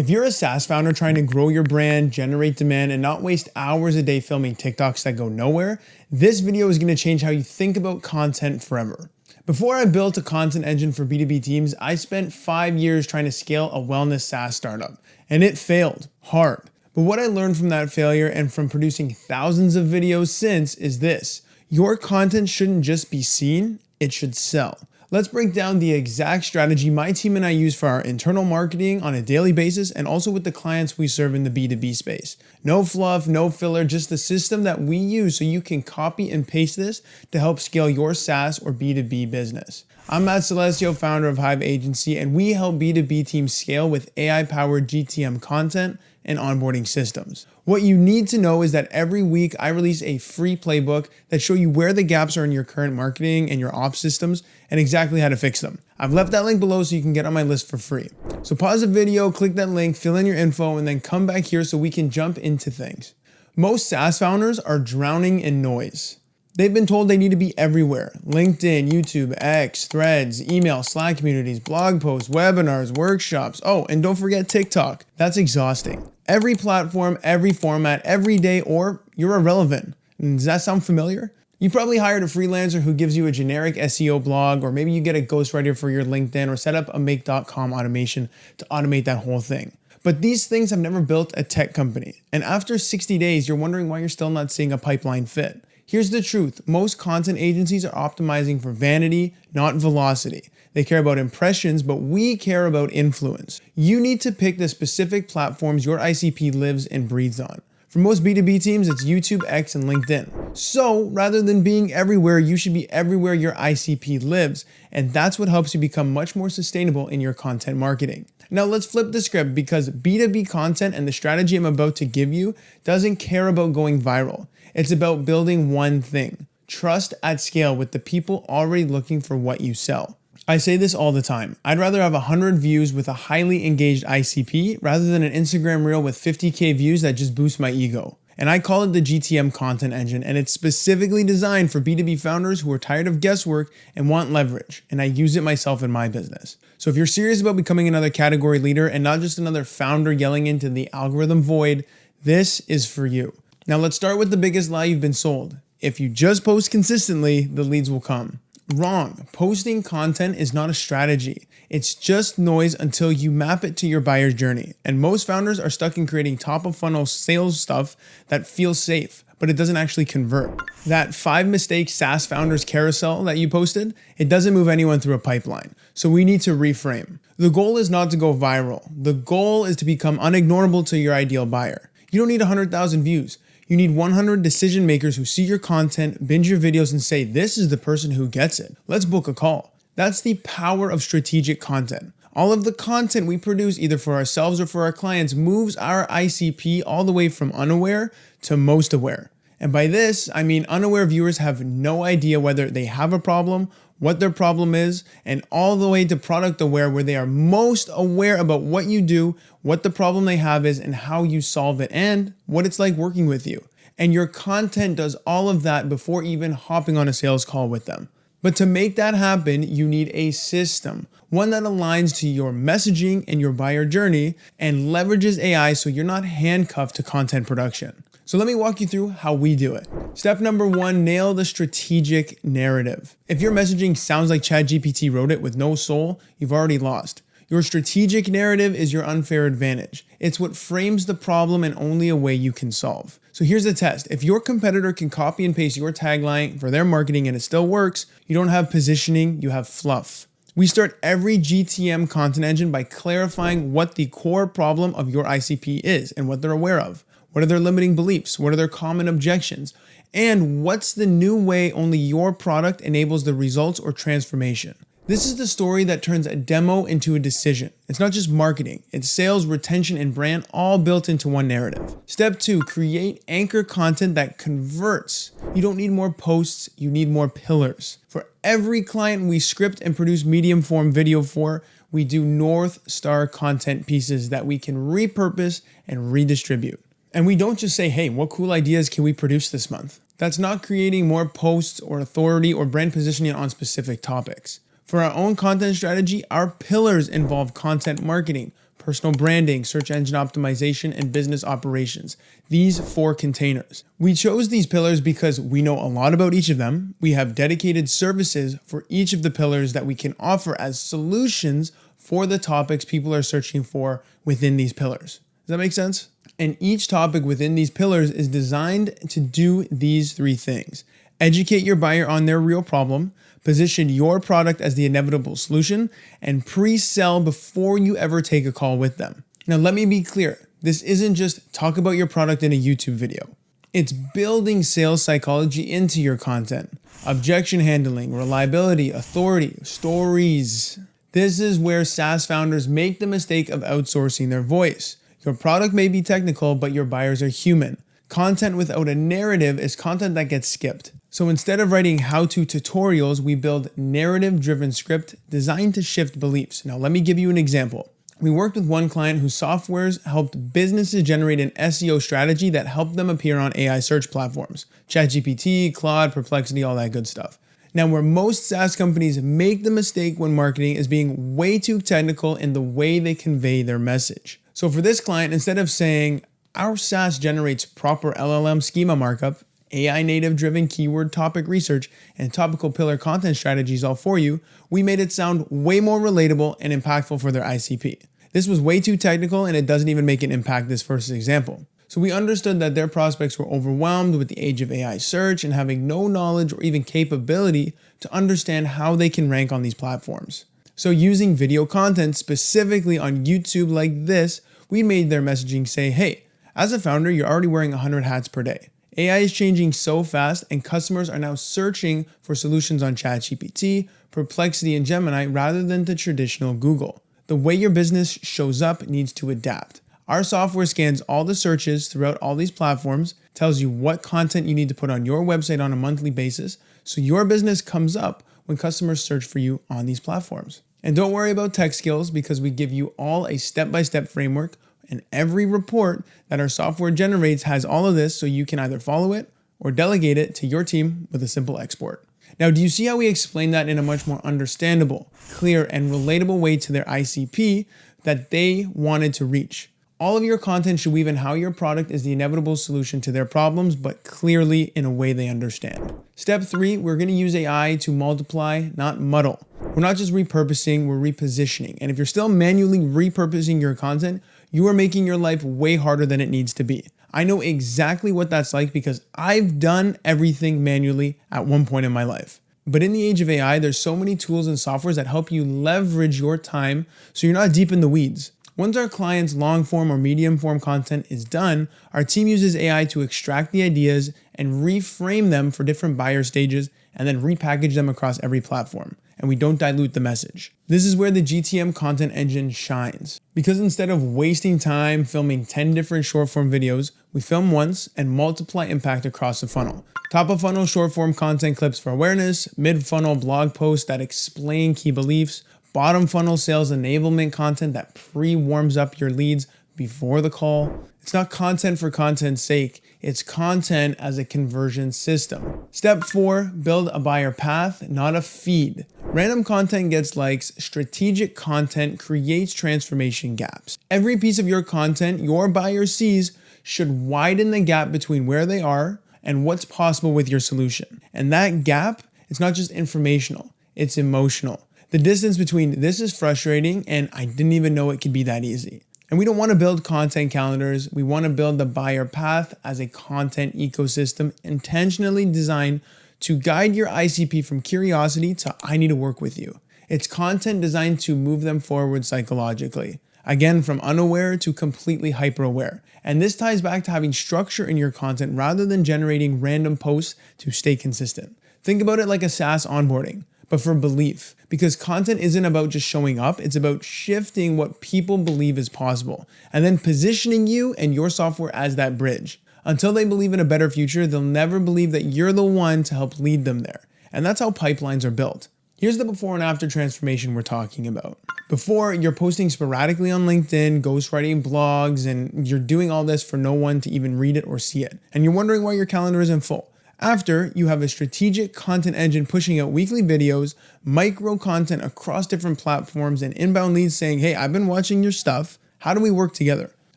If you're a SaaS founder trying to grow your brand, generate demand, and not waste hours a day filming TikToks that go nowhere, this video is going to change how you think about content forever. Before I built a content engine for B2B teams, I spent 5 years trying to scale a wellness SaaS startup, and it failed hard. But what I learned from that failure and from producing thousands of videos since is this: your content shouldn't just be seen, it should sell. Let's break down the exact strategy my team and I use for our internal marketing on a daily basis and also with the clients we serve in the B2B space. No fluff, no filler, just the system that we use so you can copy and paste this to help scale your SaaS or B2B business. I'm Salesio, founder of Hive Agency, and we help B2B teams scale with AI-powered GTM content and onboarding systems. What you need to know is that every week I release a free playbook that shows you where the gaps are in your current marketing and your ops systems and exactly how to fix them. I've left that link below so you can get on my list for free. So pause the video, click that link, fill in your info, and then come back here so we can jump into things. Most SaaS founders are drowning in noise. They've been told they need to be everywhere: LinkedIn, YouTube, X, Threads, email, Slack communities, blog posts, webinars, workshops. Oh, and don't forget TikTok. That's exhausting. Every platform, every format, every day, or you're irrelevant. Does that sound familiar? You probably hired a freelancer who gives you a generic SEO blog, or maybe you get a ghostwriter for your LinkedIn or set up a make.com automation to automate that whole thing. But these things have never built a tech company. And after 60 days, you're wondering why you're still not seeing a pipeline fit. Here's the truth: most content agencies are optimizing for vanity, not velocity. They care about impressions, but we care about influence. You need to pick the specific platforms your ICP lives and breathes on. For most B2B teams, it's YouTube, X, and LinkedIn. So rather than being everywhere, you should be everywhere your ICP lives, and that's what helps you become much more sustainable in your content marketing. Now let's flip the script, because B2B content and the strategy I'm about to give you doesn't care about going viral. It's about building one thing: trust at scale with the people already looking for what you sell. I say this all the time: I'd rather have 100 views with a highly engaged ICP rather than an Instagram reel with 50K views that just boost my ego. And I call it the GTM Content Engine, and it's specifically designed for B2B founders who are tired of guesswork and want leverage, and I use it myself in my business. So if you're serious about becoming another category leader and not just another founder yelling into the algorithm void, this is for you. Now let's start with the biggest lie you've been sold: if you just post consistently, the leads will come. Wrong. Posting content is not a strategy. It's just noise until you map it to your buyer's journey. And most founders are stuck in creating top of funnel sales stuff that feels safe, but it doesn't actually convert. That 5 mistakes SaaS founders carousel that you posted, it doesn't move anyone through a pipeline. So we need to reframe. The goal is not to go viral. The goal is to become unignorable to your ideal buyer. You don't need 100,000 views. You need 100 decision makers who see your content, binge your videos, and say, "This is the person who gets it. Let's book a call." That's the power of strategic content. All of the content we produce, either for ourselves or for our clients, moves our ICP all the way from unaware to most aware. And by this, I mean unaware viewers have no idea whether they have a problem, what their problem is, and all the way to product aware, where they are most aware about what you do, what the problem they have is, and how you solve it, and what it's like working with you. And your content does all of that before even hopping on a sales call with them. But to make that happen, you need a system, one that aligns to your messaging and your buyer journey and leverages AI so you're not handcuffed to content production. So let me walk you through how we do it. Step number 1, nail the strategic narrative. If your messaging sounds like ChatGPT wrote it with no soul, you've already lost. Your strategic narrative is your unfair advantage. It's what frames the problem and only a way you can solve. So here's the test. If your competitor can copy and paste your tagline for their marketing and it still works, you don't have positioning, you have fluff. We start every GTM content engine by clarifying what the core problem of your ICP is and what they're aware of. What are their limiting beliefs? What are their common objections? And what's the new way only your product enables the results or transformation? This is the story that turns a demo into a decision. It's not just marketing, it's sales, retention, and brand all built into one narrative. Step 2, create anchor content that converts. You don't need more posts, you need more pillars. For every client we script and produce medium form video for, we do North Star content pieces that we can repurpose and redistribute. And we don't just say, "Hey, what cool ideas can we produce this month?" That's not creating more posts or authority or brand positioning on specific topics. For our own content strategy, our pillars involve content marketing, personal branding, search engine optimization, and business operations. These 4 containers. We chose these pillars because we know a lot about each of them. We have dedicated services for each of the pillars that we can offer as solutions for the topics people are searching for within these pillars. Does that make sense? And each topic within these pillars is designed to do these 3 things. Educate your buyer on their real problem, position your product as the inevitable solution, and pre-sell before you ever take a call with them. Now, let me be clear. This isn't just talk about your product in a YouTube video. It's building sales psychology into your content. Objection handling, reliability, authority, stories. This is where SaaS founders make the mistake of outsourcing their voice. Your product may be technical, but your buyers are human. Content without a narrative is content that gets skipped. So instead of writing how-to tutorials, we build narrative-driven script designed to shift beliefs. Now, let me give you an example. We worked with one client whose softwares helped businesses generate an SEO strategy that helped them appear on AI search platforms. ChatGPT, Claude, Perplexity, all that good stuff. Now, where most SaaS companies make the mistake when marketing is being way too technical in the way they convey their message. So for this client, instead of saying, our SaaS generates proper LLM schema markup, AI native driven keyword topic research, and topical pillar content strategies all for you, we made it sound way more relatable and impactful for their ICP. This was way too technical and it doesn't even make an impact this first example. So we understood that their prospects were overwhelmed with the age of AI search and having no knowledge or even capability to understand how they can rank on these platforms. So using video content specifically on YouTube like this, we made their messaging say, hey, as a founder, you're already wearing 100 hats per day. AI is changing so fast and customers are now searching for solutions on ChatGPT, Perplexity, and Gemini rather than the traditional Google. The way your business shows up needs to adapt. Our software scans all the searches throughout all these platforms, tells you what content you need to put on your website on a monthly basis, so your business comes up when customers search for you on these platforms. And don't worry about tech skills because we give you all a step-by-step framework, and every report that our software generates has all of this so you can either follow it or delegate it to your team with a simple export. Now, do you see how we explain that in a much more understandable, clear, and relatable way to their ICP that they wanted to reach? All of your content should weave in how your product is the inevitable solution to their problems, but clearly in a way they understand. Step 3, we're going to use AI to multiply, not muddle. We're not just repurposing, we're repositioning. And if you're still manually repurposing your content, you are making your life way harder than it needs to be. I know exactly what that's like because I've done everything manually at one point in my life. But in the age of AI, there's so many tools and softwares that help you leverage your time so you're not deep in the weeds. Once our client's long form or medium form content is done, our team uses AI to extract the ideas and reframe them for different buyer stages and then repackage them across every platform. And we don't dilute the message. This is where the GTM Content Engine shines. Because instead of wasting time filming 10 different short form videos, we film once and multiply impact across the funnel. Top of funnel short form content clips for awareness, mid funnel blog posts that explain key beliefs, bottom funnel sales enablement content that pre-warms up your leads before the call. It's not content for content's sake. It's content as a conversion system. Step 4, build a buyer path, not a feed. Random content gets likes. Strategic content creates transformation gaps. Every piece of your content your buyer sees should widen the gap between where they are and what's possible with your solution. And that gap is not just informational, it's emotional. The distance between this is frustrating and I didn't even know it could be that easy. And we don't want to build content calendars. We want to build the buyer path as a content ecosystem intentionally designed to guide your ICP from curiosity to I need to work with you. It's content designed to move them forward psychologically. Again, from unaware to completely hyper-aware. And this ties back to having structure in your content rather than generating random posts to stay consistent. Think about it like a SaaS onboarding, but for belief. Because content isn't about just showing up, it's about shifting what people believe is possible and then positioning you and your software as that bridge. Until they believe in a better future, they'll never believe that you're the one to help lead them there. And that's how pipelines are built. Here's the before and after transformation we're talking about. Before, you're posting sporadically on LinkedIn, ghostwriting blogs, and you're doing all this for no one to even read it or see it. And you're wondering why your calendar isn't full. After, you have a strategic content engine pushing out weekly videos, micro content across different platforms, and inbound leads saying, hey, I've been watching your stuff. How do we work together?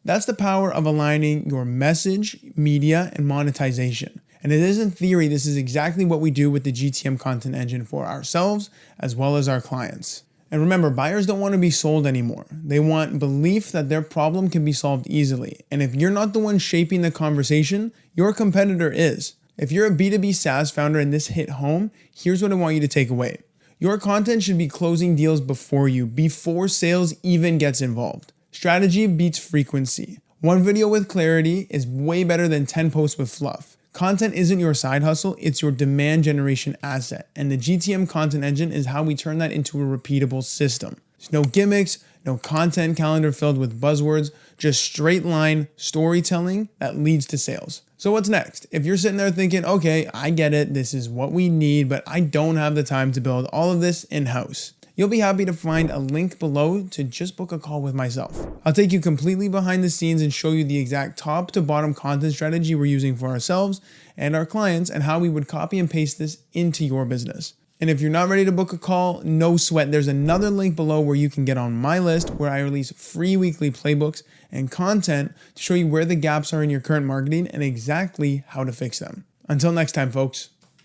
That's the power of aligning your message, media, and monetization. And it isn't theory, this is exactly what we do with the GTM Content Engine for ourselves as well as our clients. And remember, buyers don't want to be sold anymore. They want belief that their problem can be solved easily. And if you're not the one shaping the conversation, your competitor is. If you're a B2B SaaS founder and this hit home, here's what I want you to take away. Your content should be closing deals before sales even gets involved. Strategy beats frequency. One video with clarity is way better than 10 posts with fluff. Content isn't your side hustle, it's your demand generation asset. And the GTM Content Engine is how we turn that into a repeatable system. There's no gimmicks, no content calendar filled with buzzwords, just straight line storytelling that leads to sales. So what's next? If you're sitting there thinking, okay, I get it, this is what we need, but I don't have the time to build all of this in-house, you'll be happy to find a link below to just book a call with myself. I'll take you completely behind the scenes and show you the exact top to bottom content strategy we're using for ourselves and our clients and how we would copy and paste this into your business. And if you're not ready to book a call, no sweat. There's another link below where you can get on my list where I release free weekly playbooks and content to show you where the gaps are in your current marketing and exactly how to fix them. Until next time, folks.